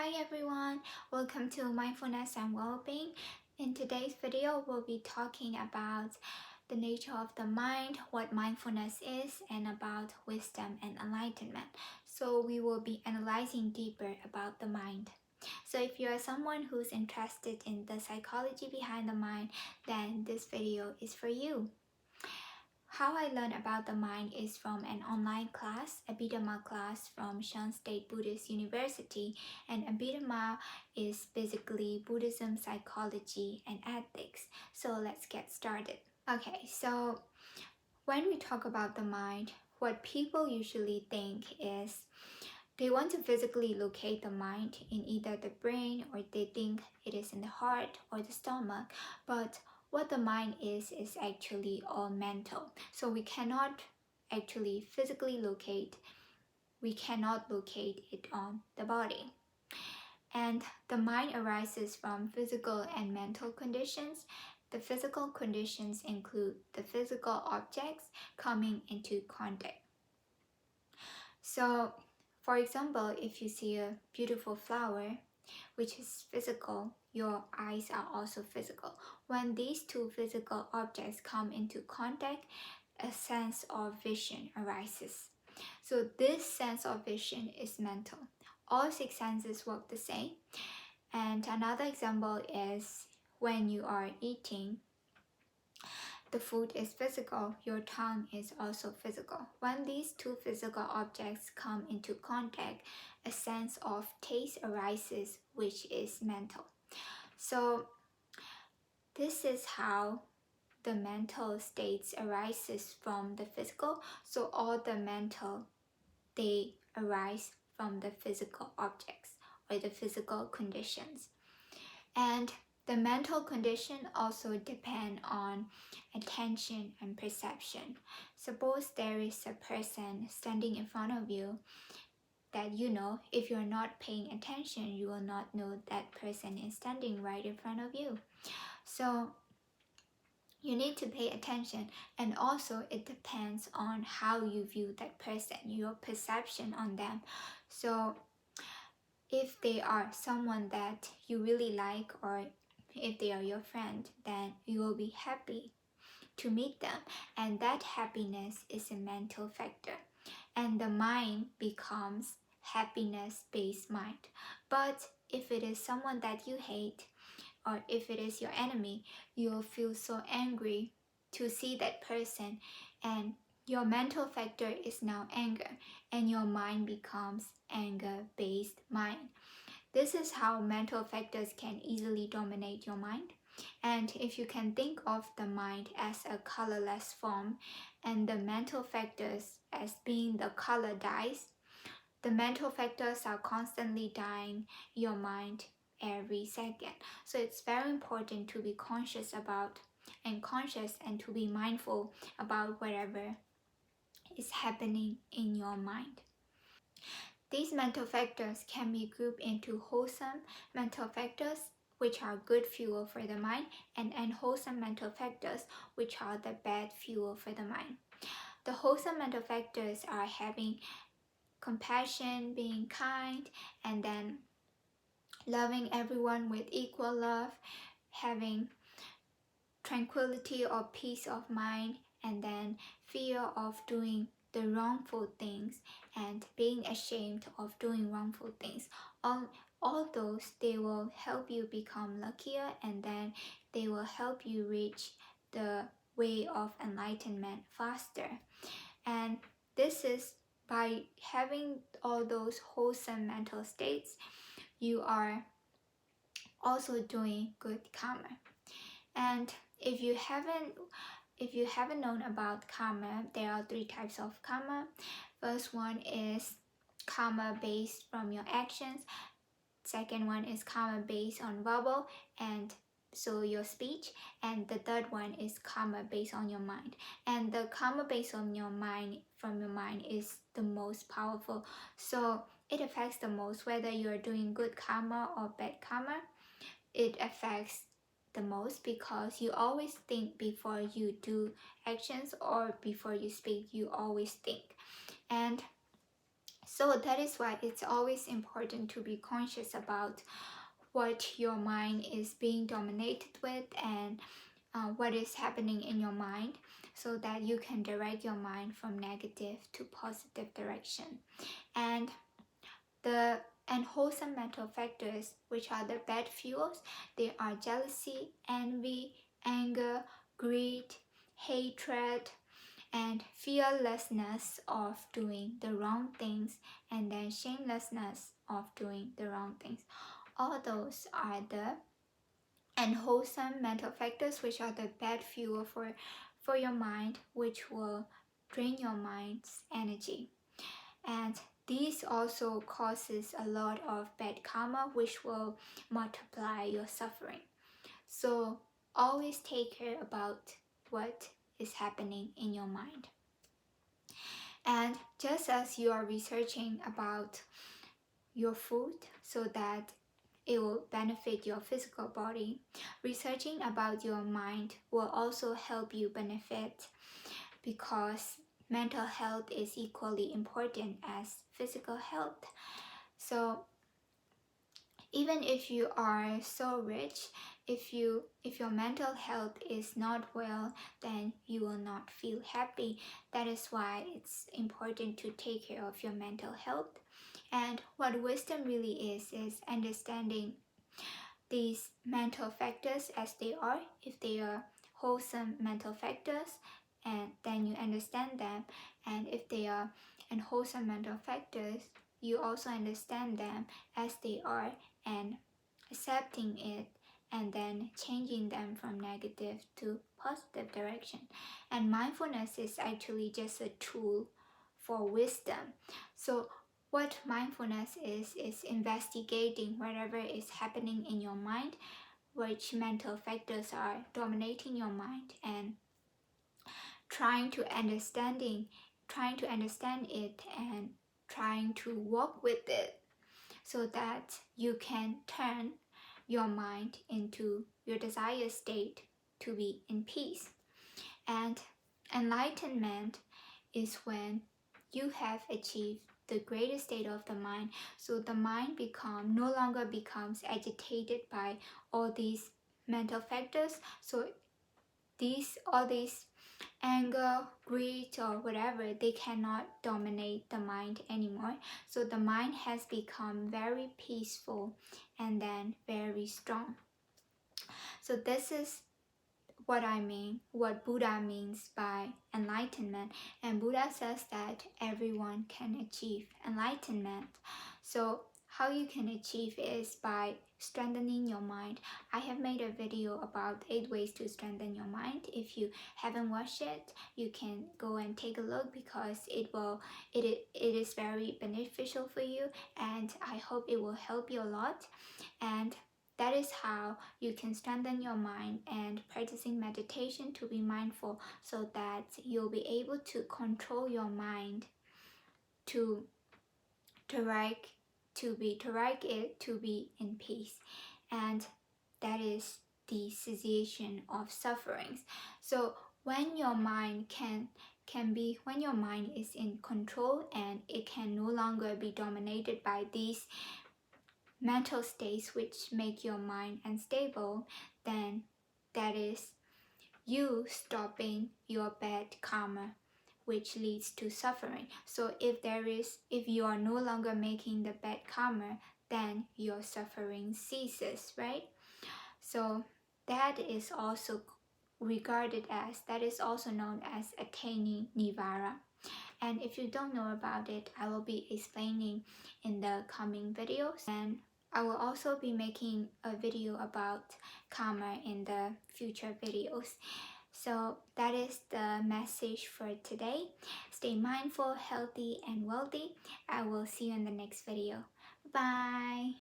Hi everyone, welcome to Mindfulness and Wellbeing. In today's video, we'll be talking about the nature of the mind, what mindfulness is, and about wisdom and enlightenment. So we will be analyzing deeper about the mind. So if you are someone who's interested in the psychology behind the mind, then this video is for you. How I learned about the mind is from an online class, Abhidhamma class from Shan State Buddhist University, and Abhidhamma is basically Buddhism, psychology, and ethics. So let's get started. Okay, so when we talk about the mind, what people usually think is they want to physically locate the mind in either the brain or they think it is in the heart or the stomach, but what the mind is actually all mental. So we cannot actually physically locate it on the body. And the mind arises from physical and mental conditions. The physical conditions include the physical objects coming into contact. So, for example, if you see a beautiful flower, which is physical, your eyes are also physical. When these two physical objects come into contact, a sense of vision arises. So this sense of vision is mental. All six senses work the same. And another example is when you are eating, the food is physical, your tongue is also physical. When these two physical objects come into contact, a sense of taste arises, which is mental. So this is how the mental states arises from the physical. So all the mental, they arise from the physical objects or the physical conditions. And the mental condition also depend on attention and perception. Suppose there is a person standing in front of you that you know, if you're not paying attention, you will not know that person is standing right in front of you. So you need to pay attention, and also it depends on how you view that person, your perception on them. So if they are someone that you really like, or if they are your friend, then you will be happy to meet them, and that happiness is a mental factor, and the mind becomes happiness-based mind. But if it is someone that you hate, or if it is your enemy, you'll feel so angry to see that person, and your mental factor is now anger, and your mind becomes anger-based mind. This is how mental factors can easily dominate your mind. And if you can think of the mind as a colorless form and the mental factors as being the color dyes, the mental factors are constantly dyeing your mind every second. So it's very important to be conscious and to be mindful about whatever is happening in your mind. These mental factors can be grouped into wholesome mental factors, which are good fuel for the mind, and unwholesome mental factors, which are the bad fuel for the mind. The wholesome mental factors are having compassion, being kind, and then loving everyone with equal love, having tranquility or peace of mind, and then fear of doing the wrongful things and being ashamed of doing wrongful things. All those, they will help you become luckier, and then they will help you reach the way of enlightenment faster. And this is by having all those wholesome mental states, you are also doing good karma. And if you haven't known about karma, there are 3 types of karma. First one is karma based from your actions. Second one is karma based on verbal, and so your speech. And the third one is karma based on your mind. And the karma based on your mind, from your mind, is the most powerful. So it affects the most whether you're doing good karma or bad karma. It affects the most because you always think before you do actions, or before you speak, you always think. And So that is why it's always important to be conscious about what your mind is being dominated with, and what is happening in your mind, so that you can direct your mind from negative to positive direction. And the unwholesome mental factors, which are the bad fuels, they are jealousy, envy, anger, greed, hatred, and fearlessness of doing the wrong things, and then shamelessness of doing the wrong things. All those are the unwholesome mental factors, which are the bad fuel for your mind, which will drain your mind's energy. And these also causes a lot of bad karma, which will multiply your suffering. So always take care about what is happening in your mind. And just as you are researching about your food so that it will benefit your physical body, researching about your mind will also help you benefit, because mental health is equally important as physical health. So even if you are so rich, if your mental health is not well, then you will not feel happy. That is why it's important to take care of your mental health. And what wisdom really is understanding these mental factors as they are. If they are wholesome mental factors, and then you understand them, and if they are unwholesome mental factors, you also understand them as they are, and accepting it, and then changing them from negative to positive direction. And mindfulness is actually just a tool for wisdom. So what mindfulness is investigating whatever is happening in your mind, which mental factors are dominating your mind, and trying to understand it, and trying to walk with it, so that you can turn your mind into your desired state to be in peace. And enlightenment is when you have achieved the greatest state of the mind, so the mind no longer becomes agitated by all these mental factors. So all these anger, greed, or whatever, they cannot dominate the mind anymore. So the mind has become very peaceful and then very strong. So this is what Buddha means by enlightenment. And Buddha says that everyone can achieve enlightenment. So how you can achieve is by strengthening your mind. I have made a video about 8 ways to strengthen your mind. If you haven't watched it, you can go and take a look, because it is very beneficial for you, and I hope it will help you a lot. And that is how you can strengthen your mind, and practicing meditation to be mindful, so that you'll be able to control your mind to direct it to be in peace. And that is the cessation of sufferings. So when your mind when your mind is in control, and it can no longer be dominated by these mental states which make your mind unstable, then that is you stopping your bad karma, which leads to suffering. So if you are no longer making the bad karma, then your suffering ceases, right? So that is also known as attaining nirvana. And if you don't know about it, I will be explaining in the coming videos. And I will also be making a video about karma in the future videos. So that is the message for today. Stay mindful, healthy, and wealthy. I will see you in the next video. Bye.